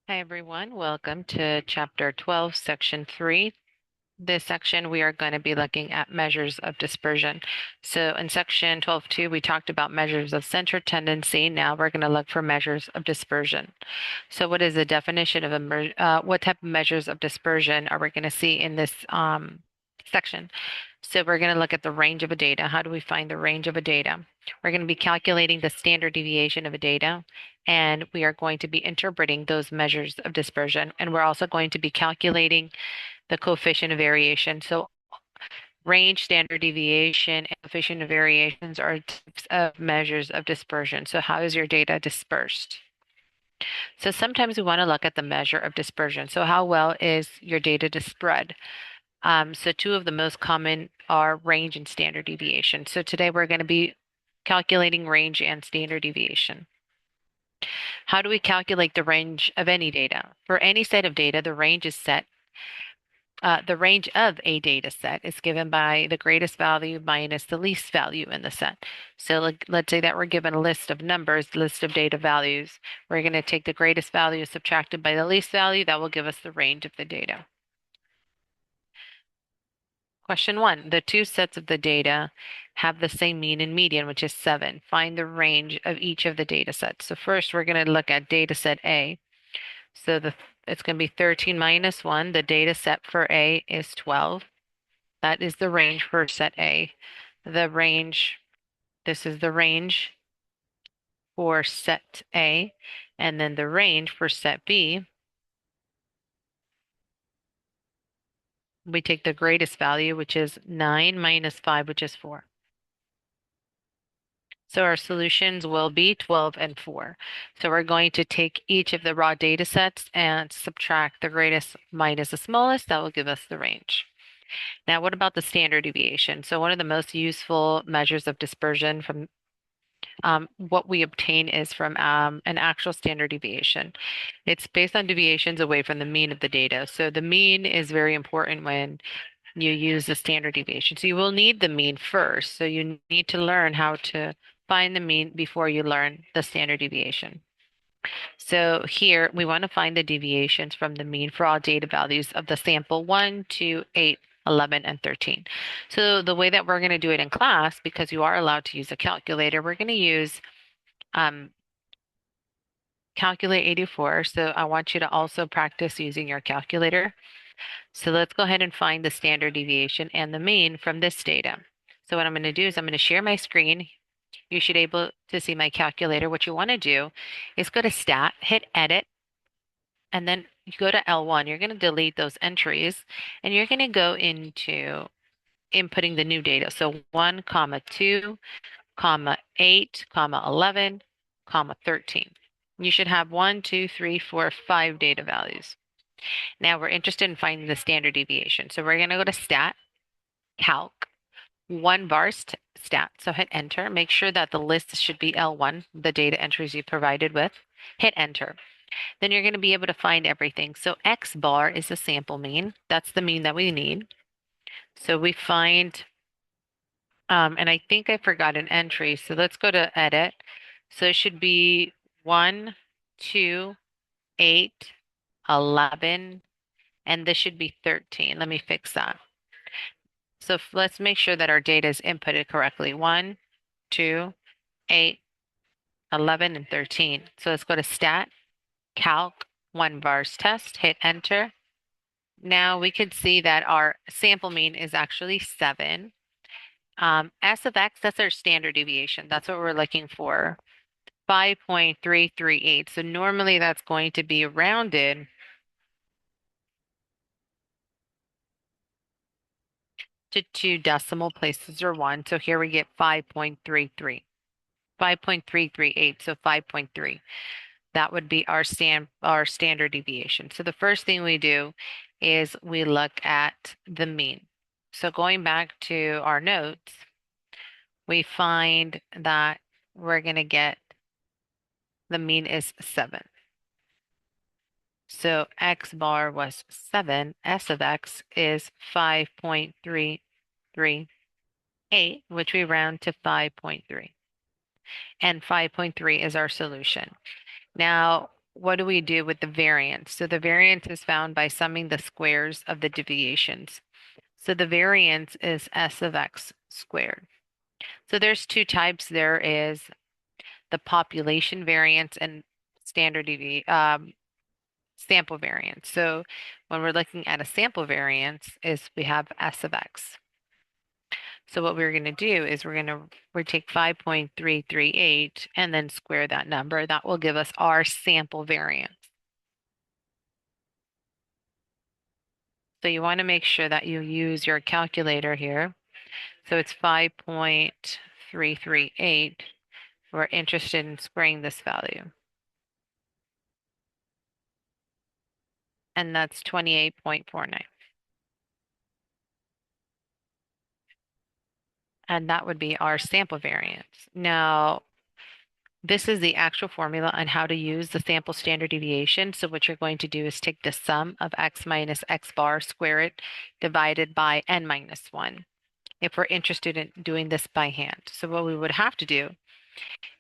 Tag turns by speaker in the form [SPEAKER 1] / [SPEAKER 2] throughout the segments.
[SPEAKER 1] Hi, everyone. Welcome to Chapter 12, Section 3. This section, we are going to be looking at measures of dispersion. So in Section 12.2, we talked about measures of center tendency. Now we're going to look for measures of dispersion. So what is the definition of what type of measures of dispersion are we going to see in this section? So we're going to look at the range of a data. How do we find the range of a data? We're going to be calculating the standard deviation of a data, and we are going to be interpreting those measures of dispersion. And we're also going to be calculating the coefficient of variation. So range, standard deviation, and coefficient of variations are types of measures of dispersion. So how is your data dispersed? So sometimes we want to look at the measure of dispersion. So how well is your data to spread? So two of the most common are range and standard deviation. So today we're going to be calculating range and standard deviation. How do we calculate the range of any data? For any set of data, the range is set. The range of a data set is given by the greatest value minus the least value in the set. So let's say that we're given a list of numbers, list of data values. We're going to take the greatest value subtracted by the least value. That will give us the range of the data. Question 1. The two sets of the data have the same mean and median, which is 7. Find the range of each of the data sets. So first, we're going to look at data set A. So it's going to be 13 minus 1. The data set for A is 12. That is the range for set A. This is the range for set A. And then the range for set B, we take the greatest value, which is 9 minus 5, which is 4. So our solutions will be 12 and 4. So we're going to take each of the raw data sets and subtract the greatest minus the smallest. That will give us the range. Now, what about the standard deviation? So one of the most useful measures of dispersion from what we obtain is from an actual standard deviation. It's based on deviations away from the mean of the data. So the mean is very important when you use the standard deviation. So you will need the mean first. So you need to learn how to find the mean before you learn the standard deviation. So here we want to find the deviations from the mean for all data values of the sample 1, 2, 8, 11, and 13. So the way that we're going to do it in class, because you are allowed to use a calculator, we're going to use um, Calculate 84. So I want you to also practice using your calculator. So let's go ahead and find the standard deviation and the mean from this data. So what I'm going to do is I'm going to share my screen. You should be able to see my calculator. What you want to do is go to Stat, hit Edit, and then you go to L1. You're going to delete those entries, and you're going to go into inputting the new data. So 1, comma 2, comma 8, comma 11, comma 13. You should have 1, 2, 3, 4, 5 data values. Now we're interested in finding the standard deviation. So we're going to go to Stat, Calc, 1 var stat. So hit enter. Make sure that the list should be L1, the data entries you provided with. Hit enter. Then you're going to be able to find everything. So X bar is the sample mean. That's the mean that we need. So we find, and I think I forgot an entry. So let's go to edit. So it should be 1, 2, 8, 11, and this should be 13. Let me fix that. So let's make sure that our data is inputted correctly. 1, 2, 8, 11, and 13. So let's go to Stat, Calc, 1 vars test, hit enter. Now we could see that our sample mean is actually 7. S of X, that's our standard deviation. That's what we're looking for. 5.338. So normally that's going to be rounded to 2 decimal places or 1. So here we get 5.33. 5.338, so 5.3. That would be our standard deviation. So the first thing we do is we look at the mean. So going back to our notes, we find that we're going to get the mean is 7. So X bar was 7. S of X is 5.338, which we round to 5.3. And 5.3 is our solution. Now, what do we do with the variance? So the variance is found by summing the squares of the deviations. So the variance is S of x squared. So there's two types. There is the population variance and standard sample variance. So when we're looking at a sample variance is we have S of x. So what we're going to do is we take 5.338 and then square that number. That will give us our sample variance. So you want to make sure that you use your calculator here. So it's 5.338. We're interested in squaring this value. And that's 28.49. And that would be our sample variance. Now, this is the actual formula on how to use the sample standard deviation. So what you're going to do is take the sum of x minus x bar, square it, divided by n minus 1, if we're interested in doing this by hand. So what we would have to do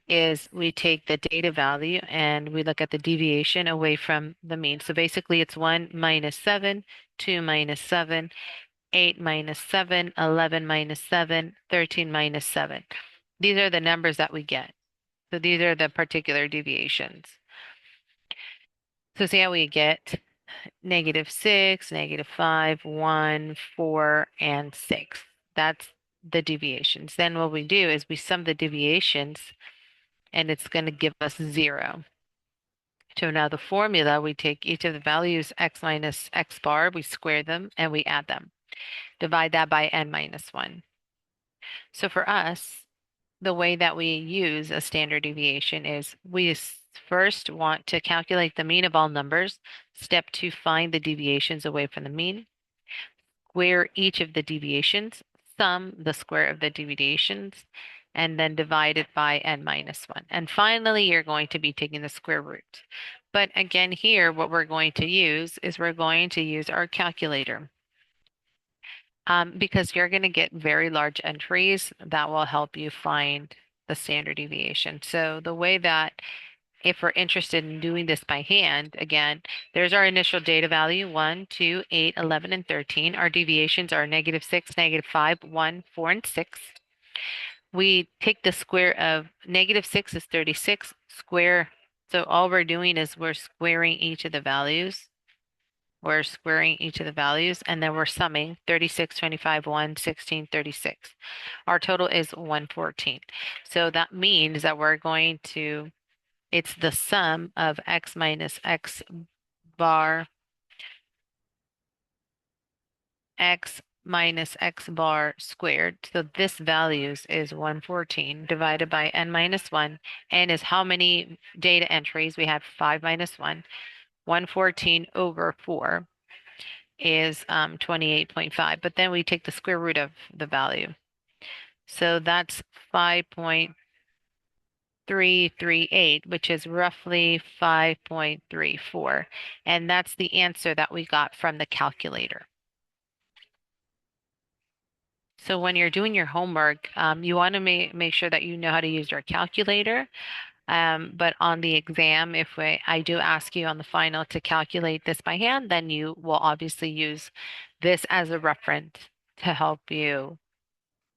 [SPEAKER 1] is we take the data value and we look at the deviation away from the mean. So basically it's 1 minus 7, 2 minus 7, 8 minus 7, 11 minus 7, 13 minus 7. These are the numbers that we get. So these are the particular deviations. So see how we get -6, -5, 1, 4, and 6. That's the deviations. Then what we do is we sum the deviations and it's going to give us 0. So now the formula, we take each of the values x minus x bar, we square them and we add them. Divide that by n minus 1. So for us, the way that we use a standard deviation is we first want to calculate the mean of all numbers. Step 2, find the deviations away from the mean. Square each of the deviations, sum the square of the deviations, and then divide it by n minus 1. And finally, you're going to be taking the square root. But again, here, what we're going to use is we're going to use our calculator. Because you're going to get very large entries that will help you find the standard deviation. So the way that if we're interested in doing this by hand, again, there's our initial data value, 1, 2, 8, 11, and 13. Our deviations are -6, -5, 1, 4, and 6. We take the square of -6 is 36, square. So all we're doing is we're squaring each of the values. We're squaring each of the values and then we're summing 36, 25, 1, 16, 36. Our total is 114. So that means that it's the sum of x minus x bar, x minus x bar squared. So this values is 114 divided by n minus 1. N is how many data entries? We have 5 minus 1. 114 over 4 is 28.5, but then we take the square root of the value. So that's 5.338, which is roughly 5.34. And that's the answer that we got from the calculator. So when you're doing your homework, you want to make sure that you know how to use your calculator. But on the exam, if I do ask you on the final to calculate this by hand, then you will obviously use this as a reference to help you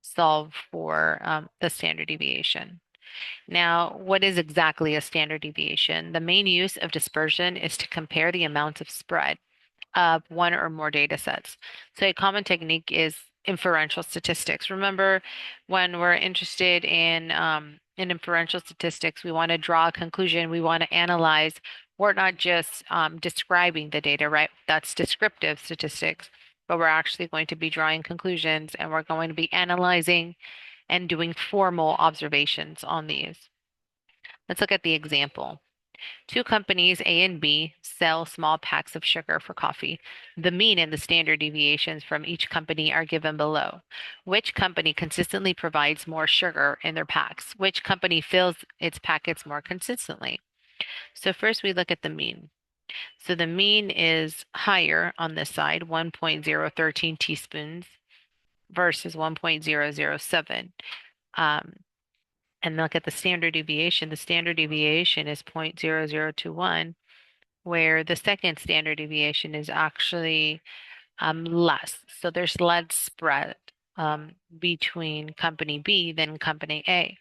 [SPEAKER 1] solve for the standard deviation. Now, what is exactly a standard deviation? The main use of dispersion is to compare the amounts of spread of one or more data sets. So a common technique is inferential statistics. Remember, when we're interested in inferential statistics, we want to draw a conclusion, we want to analyze. We're not just describing the data, right? That's descriptive statistics, but we're actually going to be drawing conclusions and we're going to be analyzing and doing formal observations on these. Let's look at the example. Two companies, A and B, sell small packs of sugar for coffee. The mean and the standard deviations from each company are given below. Which company consistently provides more sugar in their packs? Which company fills its packets more consistently? So first we look at the mean. So the mean is higher on this side, 1.013 teaspoons versus 1.007. And look at the standard deviation. The standard deviation is 0.0021 where the second standard deviation is actually less. So there's less spread between company B than company A.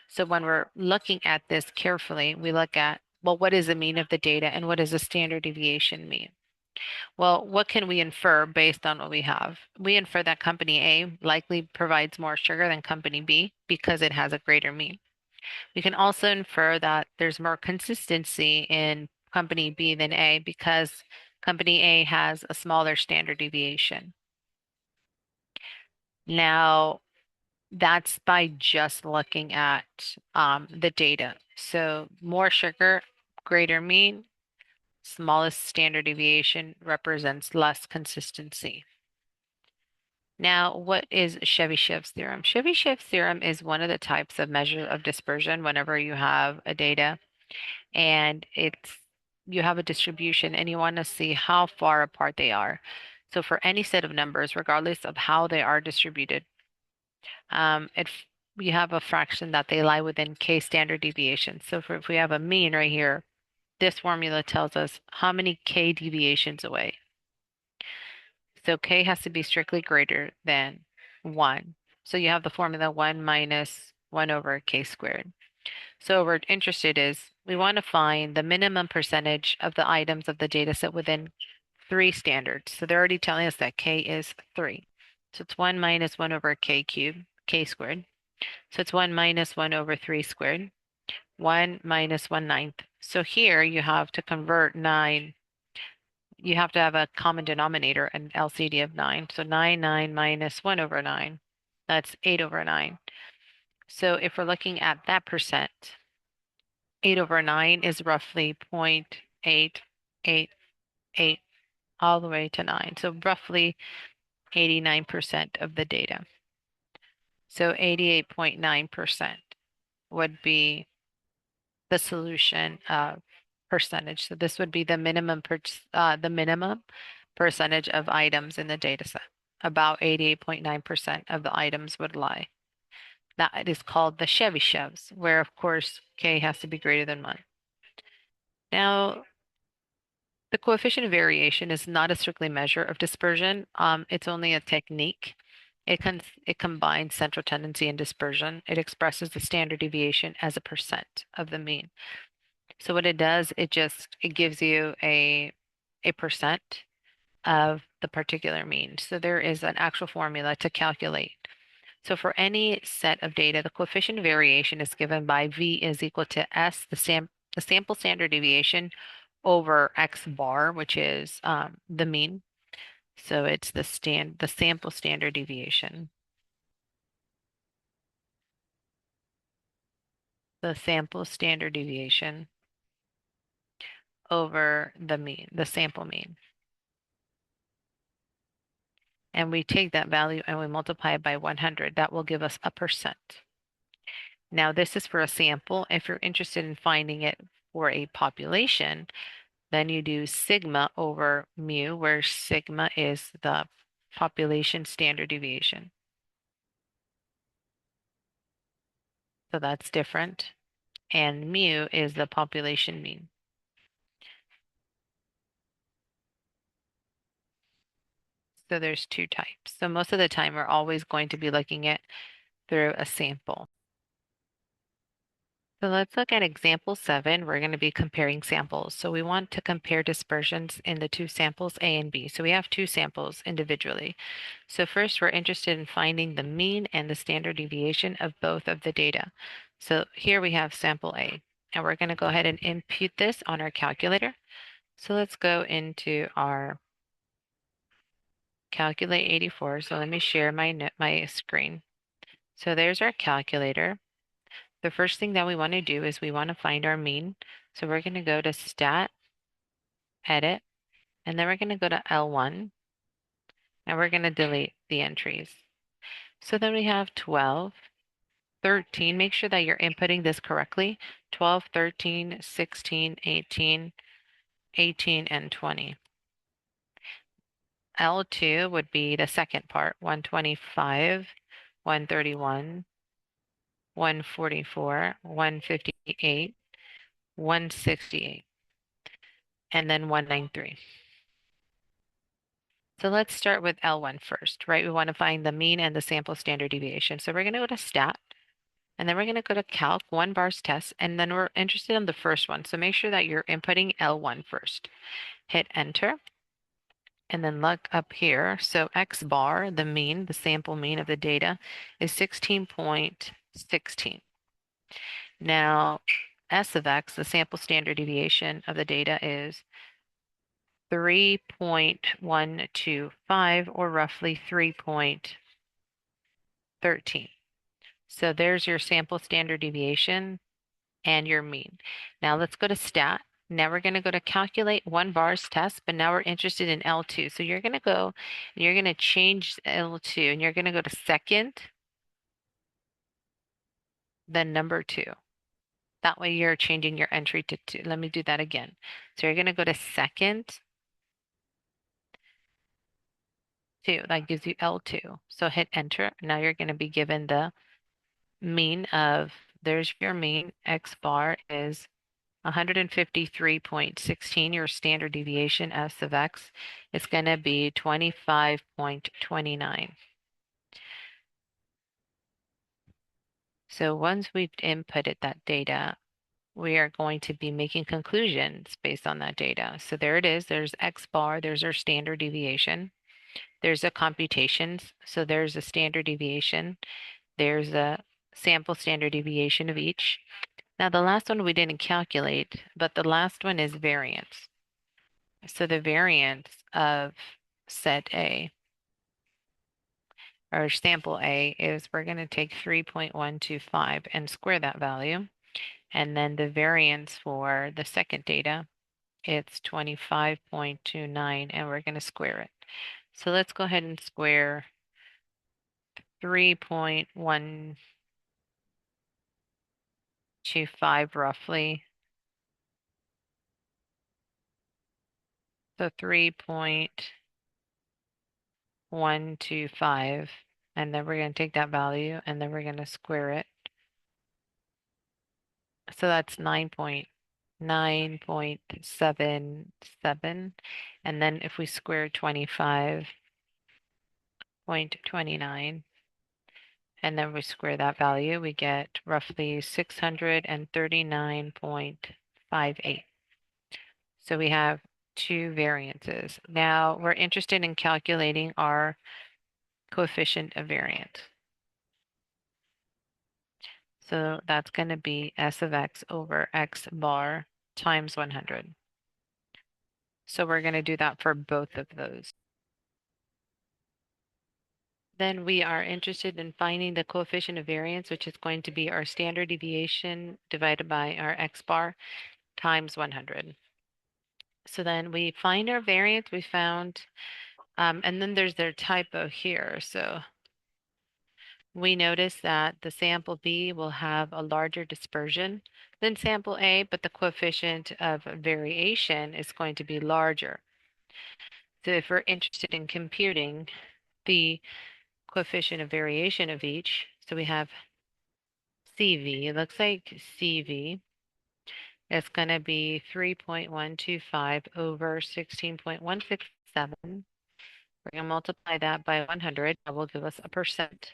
[SPEAKER 1] So when we're looking at this carefully, we look at, well, what is the mean of the data and what does the standard deviation mean? Well, what can we infer based on what we have? We infer that company A likely provides more sugar than company B because it has a greater mean. We can also infer that there's more consistency in company B than A because company A has a smaller standard deviation. Now, that's by just looking at the data. So more sugar, greater mean, smallest standard deviation represents less consistency. Now, what is Chebyshev's theorem? Chebyshev's theorem is one of the types of measure of dispersion whenever you have a data and you have a distribution and you want to see how far apart they are. So for any set of numbers, regardless of how they are distributed, you have a fraction that they lie within k standard deviation. So if we have a mean right here, this formula tells us how many k deviations away. So k has to be strictly greater than 1. So you have the formula 1 minus 1 over k squared. So what we're interested is we want to find the minimum percentage of the items of the data set within 3 standards. So they're already telling us that k is 3. So it's 1 minus 1 over k cubed, k squared. So it's 1 minus 1 over 3 squared, 1 minus 1/9. So here you have to convert 9. You have to have a common denominator, an LCD of 9. So 9 minus 1 over 9. That's 8 over 9. So if we're looking at that percent, 8 over 9 is roughly 0.888 all the way to 9. So roughly 89% of the data. So 88.9% would be the solution percentage. So this would be the minimum percentage of items in the data set. About 88.9% of the items would lie. That is called the Chebyshevs, where of course k has to be greater than 1. Now, the coefficient of variation is not a strictly measure of dispersion. It's only a technique. It combines central tendency and dispersion. It expresses the standard deviation as a percent of the mean. So what it does, it gives you a percent of the particular mean. So there is an actual formula to calculate. So for any set of data, the coefficient of variation is given by V is equal to S, the sample standard deviation over X bar, which is the mean. So it's the sample standard deviation. The sample standard deviation over the mean, the sample mean. And we take that value and we multiply it by 100. That will give us a percent. Now, this is for a sample. If you're interested in finding it for a population, then you do sigma over mu, where sigma is the population standard deviation. So that's different. And mu is the population mean. So there's two types. So most of the time, we're always going to be looking at through a sample. So let's look at example 7. We're going to be comparing samples. So we want to compare dispersions in the two samples A and B. So we have two samples individually. So first, we're interested in finding the mean and the standard deviation of both of the data. So here we have sample A, and we're going to go ahead and input this on our calculator. So let's go into our calculate 84. So let me share my screen. So there's our calculator. The first thing that we want to do is we want to find our mean. So we're going to go to Stat, Edit, and then we're going to go to L1, and we're going to delete the entries. So then we have 12, 13. Make sure that you're inputting this correctly. 12, 13, 16, 18, 18, and 20. L2 would be the second part, 125, 131, 144, 158, 168. and then 193. So let's start with L1 first, right? We want to find the mean and the sample standard deviation. So we're going to go to stat, and then we're going to go to calc, one bars test, and then we're interested in the first one. So make sure that you're inputting L1 first. Hit enter, and then look up here. So X bar, the mean, the sample mean of the data, is 16.16. Now, S of X, the sample standard deviation of the data, is 3.125, or roughly 3.13. So there's your sample standard deviation and your mean. Now let's go to stat. Now we're going to go to calculate one bars test, but now we're interested in L2. So you're going to go and you're going to change L2 and you're going to go to second, then number 2. That way you're changing your entry to 2. Let me do that again. So you're going to go to second, 2. That gives you L2. So hit enter. Now you're going to be given the mean of, there's your mean, X bar is 153.16. Your standard deviation, S of X, is going to be 25.29. So once we've inputted that data, we are going to be making conclusions based on that data. So there it is. There's X bar. There's our standard deviation. There's a computations. So there's a standard deviation. There's a sample standard deviation of each. Now the last one we didn't calculate, but the last one is variance. So the variance of set A, or sample A, is we're going to take 3.125 and square that value. And then the variance for the second data, it's 25.29, and we're going to square it. So let's go ahead and square 3.125 roughly. So 3.125, and then we're going to take that value and then we're going to square it. So that's 9.77. And then if we square 25.29, and then we square that value, we get roughly 639.58. So we have two variances. Now we're interested in calculating our coefficient of variance. So that's going to be S of X over X bar times 100. So we're going to do that for both of those. Then we are interested in finding the coefficient of variance, which is going to be our standard deviation divided by our X bar times 100. So then we find our variance, we found, and then there's their typo here. So we notice that the sample B will have a larger dispersion than sample A, but the coefficient of variation is going to be larger. So if we're interested in computing the coefficient of variation of each, so we have CV, it looks like CV is going to be 3.125 over 16.167. We're going to multiply that by 100. That will give us a percent.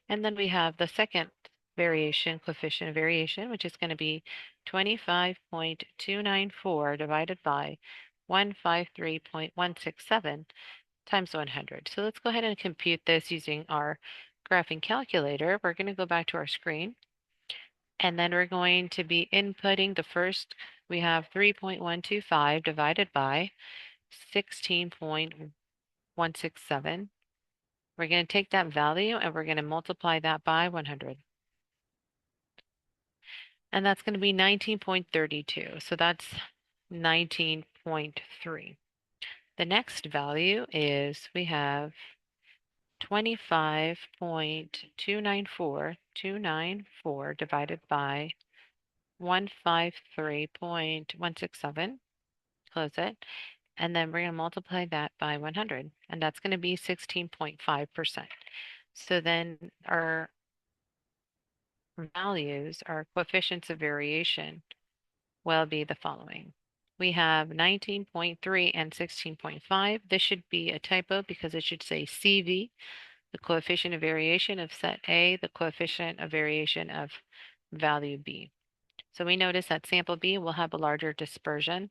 [SPEAKER 1] And then we have the second variation, coefficient of variation, which is going to be 25.294 divided by 153.167 times 100. So let's go ahead and compute this using our graphing calculator. We're going to go back to our screen, and then we're going to be inputting the first. We have 3.125 divided by 16.167. We're going to take that value and we're going to multiply that by 100. And that's going to be 19.32. So that's 19.3. The next value is we have 25.294 divided by 153.167. Close it. And then we're going to multiply that by 100. And that's going to be 16.5%. So then our values, our coefficients of variation, will be the following. We have 19.3 and 16.5. This should be a typo because it should say CV, the coefficient of variation of set A, the coefficient of variation of value B. So we notice that sample B will have a larger dispersion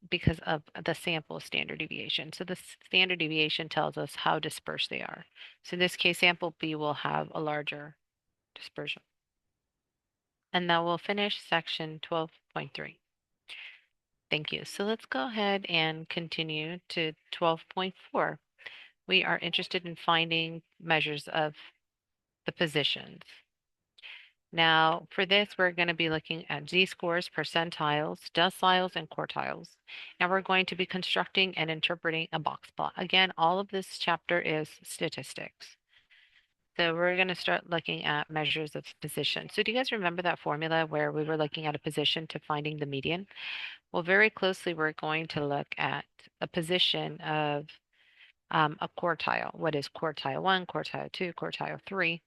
[SPEAKER 1] because of the sample standard deviation. So the standard deviation tells us how dispersed they are. So in this case, sample B will have a larger dispersion. And that will finish section 12.3. Thank you. So let's go ahead and continue to 12.4. We are interested in finding measures of the positions. Now, for this, we're going to be looking at z-scores, percentiles, deciles, and quartiles. And we're going to be constructing and interpreting a box plot. Again, all of this chapter is statistics. So we're going to start looking at measures of position. So do you guys remember that formula where we were looking at a position to finding the median? Well, very closely, we're going to look at a position of a quartile. What is quartile 1, quartile 2, quartile 3,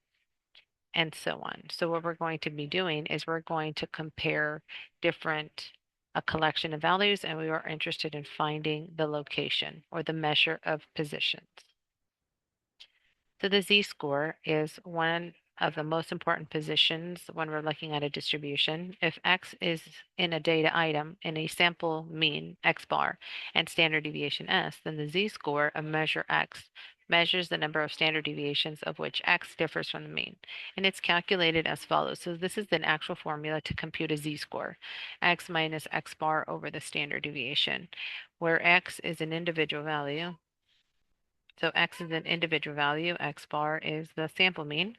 [SPEAKER 1] and so on. So what we're going to be doing is we're going to compare a collection of values, and we are interested in finding the location or the measure of positions. So the z-score is one of the most important positions when we're looking at a distribution. If x is in a data item in a sample mean x bar and standard deviation s, then the z-score of measure x measures the number of standard deviations of which x differs from the mean. And it's calculated as follows. So this is an actual formula to compute a z-score, x minus x bar over the standard deviation, where x is an individual value. So x is an individual value, x bar is the sample mean,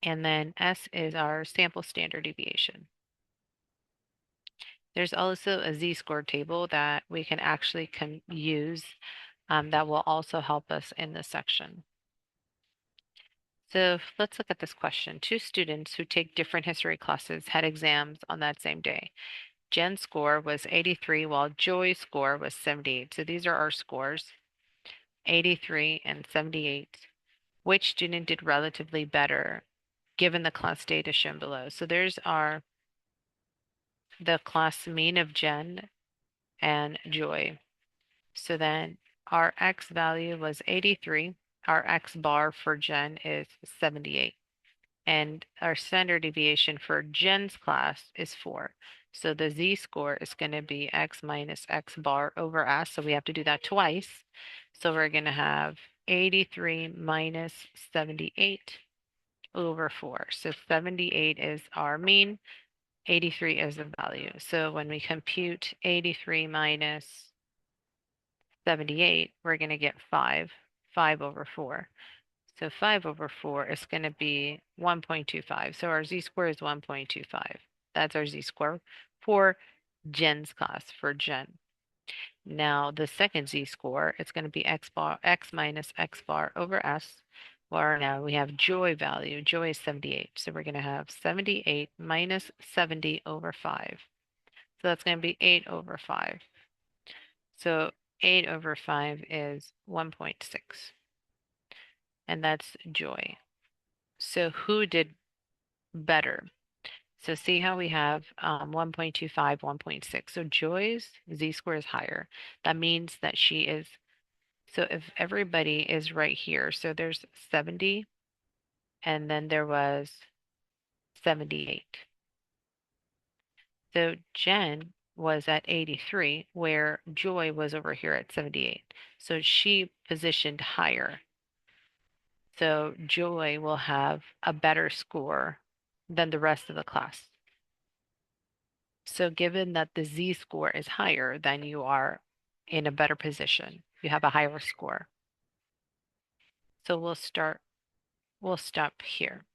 [SPEAKER 1] and then S is our sample standard deviation. There's also a z-score table that we can actually use that will also help us in this section. So let's look at this question. Two students who take different history classes had exams on that same day. Jen's score was 83 while Joy's score was 78. So these are our scores, 83 and 78. Which student did relatively better given the class data shown below? So there's the class mean of Jen and Joy. So then our x value was 83. Our x bar for Jen is 78. And our standard deviation for Jen's class is 4. So the z-score is going to be x minus x bar over s. So we have to do that twice. So we're going to have 83 minus 78 over 4. So 78 is our mean, 83 is the value. So when we compute 83 minus 78, we're going to get 5 over 4. So 5 over 4 is going to be 1.25. So our z-score is 1.25. That's our z-score for Jen's class, for Jen. Now the second z-score, it's going to be x minus x bar over s. Where now we have Joy value. Joy is 78. So we're going to have 78 minus 70 over 5. So that's going to be 8 over 5. So 8 over 5 is 1.6. And that's Joy. So who did better? So see how we have 1.25, 1.6. So Joy's z-score is higher. That means that she is, so if everybody is right here, so there's 70, and then there was 78. So Jen was at 83, where Joy was over here at 78. So she positioned higher. So Joy will have a better score than the rest of the class. So given that the z-score is higher, then you are in a better position. You have a higher score. So we'll stop here.